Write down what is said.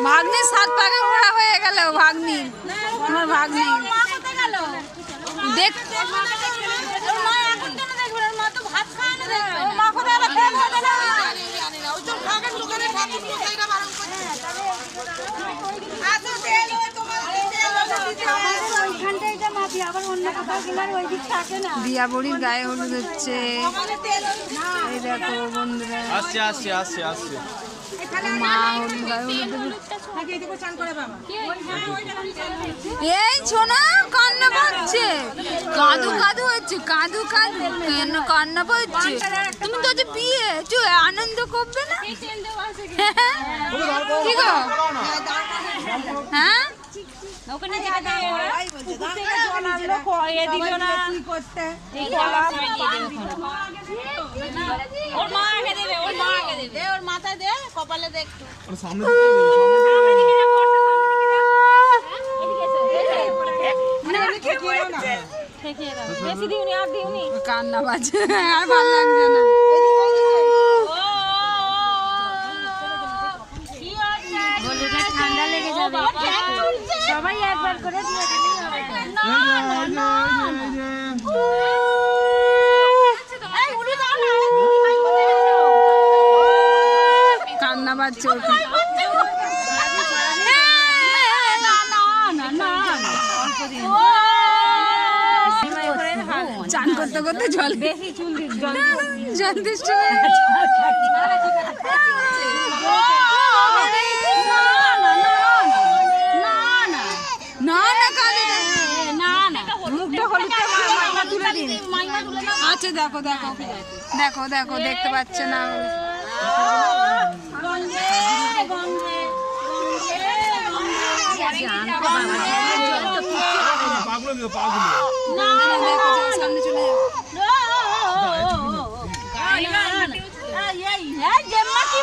ভাগ্নি 7 পাকে ঘোরা হয়ে গেল। ভাগ্নি আমার ভাগ্নি দেখ দিয়া বড়ির গায়ে হলুদ হচ্ছে। এই দেখো বন্ধুরা আসছে আসছে আসছে আসছে মা হলুদ গায়ে হলুদ। এই শোনা কান্না পাচ্ছে, কাঁদু কাঁদু হচ্ছে, কাঁদু কাঁদু কেন কান্না পাচ্ছে? তুমি তো যে বিয়ে আনন্দ করবে না? কি গো হ্যাঁ ওখানে দিল না কি করতে ওর মা আগে দেবে, ওর মা আগে দেবে, ওর মাথায় দে, কপালে দে একটু সামনে কান্না বাজে আর ভালো লাগছে না। ঠান্ডা লেগে যাবে, সবাই একবার করে কান্না বাজছে চান করতে করতে জল বেশি জল দৃষ্টি আচ্ছা দেখো দেখো দেখো দেখো দেখতে পাচ্ছে না। সামনে চলে কি